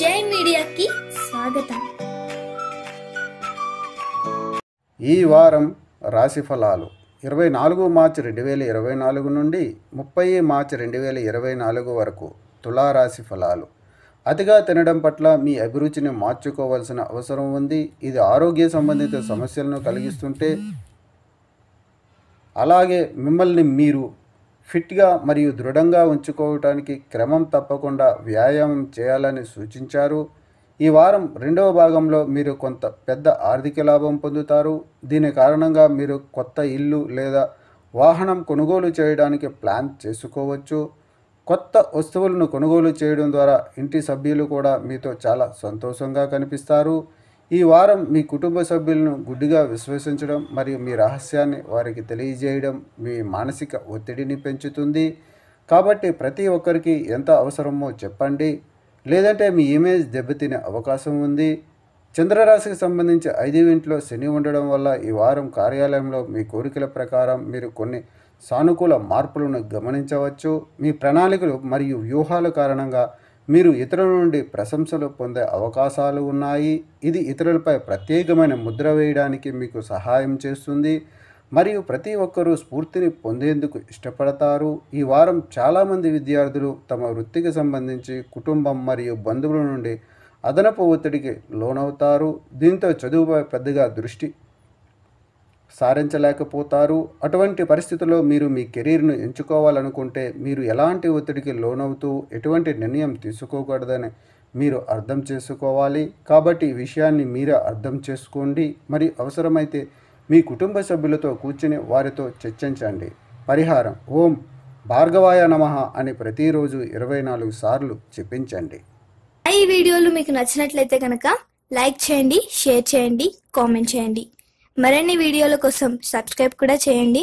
జై మీడియాకి స్వాగతం. ఈ వారం రాశి ఫలాలు 24 మార్చి 2024 నుండి 30 మార్చి 2024 వరకు తులారాశి ఫలాలు. అతిగా తినడం పట్ల మీ అభిరుచిని మార్చుకోవాల్సిన అవసరం ఉంది. ఇది ఆరోగ్య సంబంధిత సమస్యలను కలిగిస్తుంటే, అలాగే మిమ్మల్ని మీరు ఫిట్గా మరియు దృఢంగా ఉంచుకోవటానికి క్రమం తప్పకుండా వ్యాయామం చేయాలని సూచించారు. ఈ వారం రెండవ భాగంలో మీరు కొంత పెద్ద ఆర్థిక లాభం పొందుతారు. దీని కారణంగా మీరు కొత్త ఇల్లు లేదా వాహనం కొనుగోలు చేయడానికి ప్లాన్ చేసుకోవచ్చు. కొత్త వస్తువులను కొనుగోలు చేయడం ద్వారా ఇంటి సభ్యులు కూడా మీతో చాలా సంతోషంగా కనిపిస్తారు. ఈ వారం మీ కుటుంబ సభ్యులను గుడ్డిగా విశ్వసించడం మరియు మీ రహస్యాన్ని వారికి తెలియజేయడం మీ మానసిక ఒత్తిడిని పెంచుతుంది. కాబట్టి ప్రతి ఒక్కరికి ఎంత అవసరమో చెప్పండి, లేదంటే మీ ఇమేజ్ దెబ్బతినే అవకాశం ఉంది. చంద్రరాశికి సంబంధించి 5వ ఇంట్లో శని ఉండడం వల్ల ఈ వారం కార్యాలయంలో మీ కోరికల ప్రకారం మీరు కొన్ని సానుకూల మార్పులను గమనించవచ్చు. మీ ప్రణాళికలు మరియు వ్యూహాల కారణంగా మీరు ఇతరుల నుండి ప్రశంసలు పొందే అవకాశాలు ఉన్నాయి. ఇది ఇతరులపై ప్రత్యేకమైన ముద్ర వేయడానికి మీకు సహాయం చేస్తుంది మరియు ప్రతి ఒక్కరూ స్ఫూర్తిని పొందేందుకు ఇష్టపడతారు. ఈ వారం చాలామంది విద్యార్థులు తమ వృత్తికి సంబంధించి కుటుంబం మరియు బంధువుల నుండి అదనపు ఒత్తిడికి లోనవుతారు. దీంతో చదువుపై పెద్దగా దృష్టి సారించలేకపోతారు. అటువంటి పరిస్థితుల్లో మీరు మీ కెరీర్ను ఎంచుకోవాలనుకుంటే మీరు ఎలాంటి ఒత్తిడికి లోనవుతూ ఎటువంటి నిర్ణయం తీసుకోకూడదని మీరు అర్థం చేసుకోవాలి. కాబట్టి ఈ విషయాన్ని మీరే అర్థం చేసుకోండి మరియు అవసరమైతే మీ కుటుంబ సభ్యులతో కూర్చుని వారితో చర్చించండి. పరిహారం: ఓం భార్గవాయ నమః అని ప్రతిరోజు 24 సార్లు జపించండి. ఈ వీడియోలు మీకు నచ్చినట్లయితే కనుక లైక్ చేయండి, షేర్ చేయండి, కామెంట్ చేయండి. మరిన్ని వీడియోల కోసం సబ్స్క్రైబ్ కూడా చేయండి.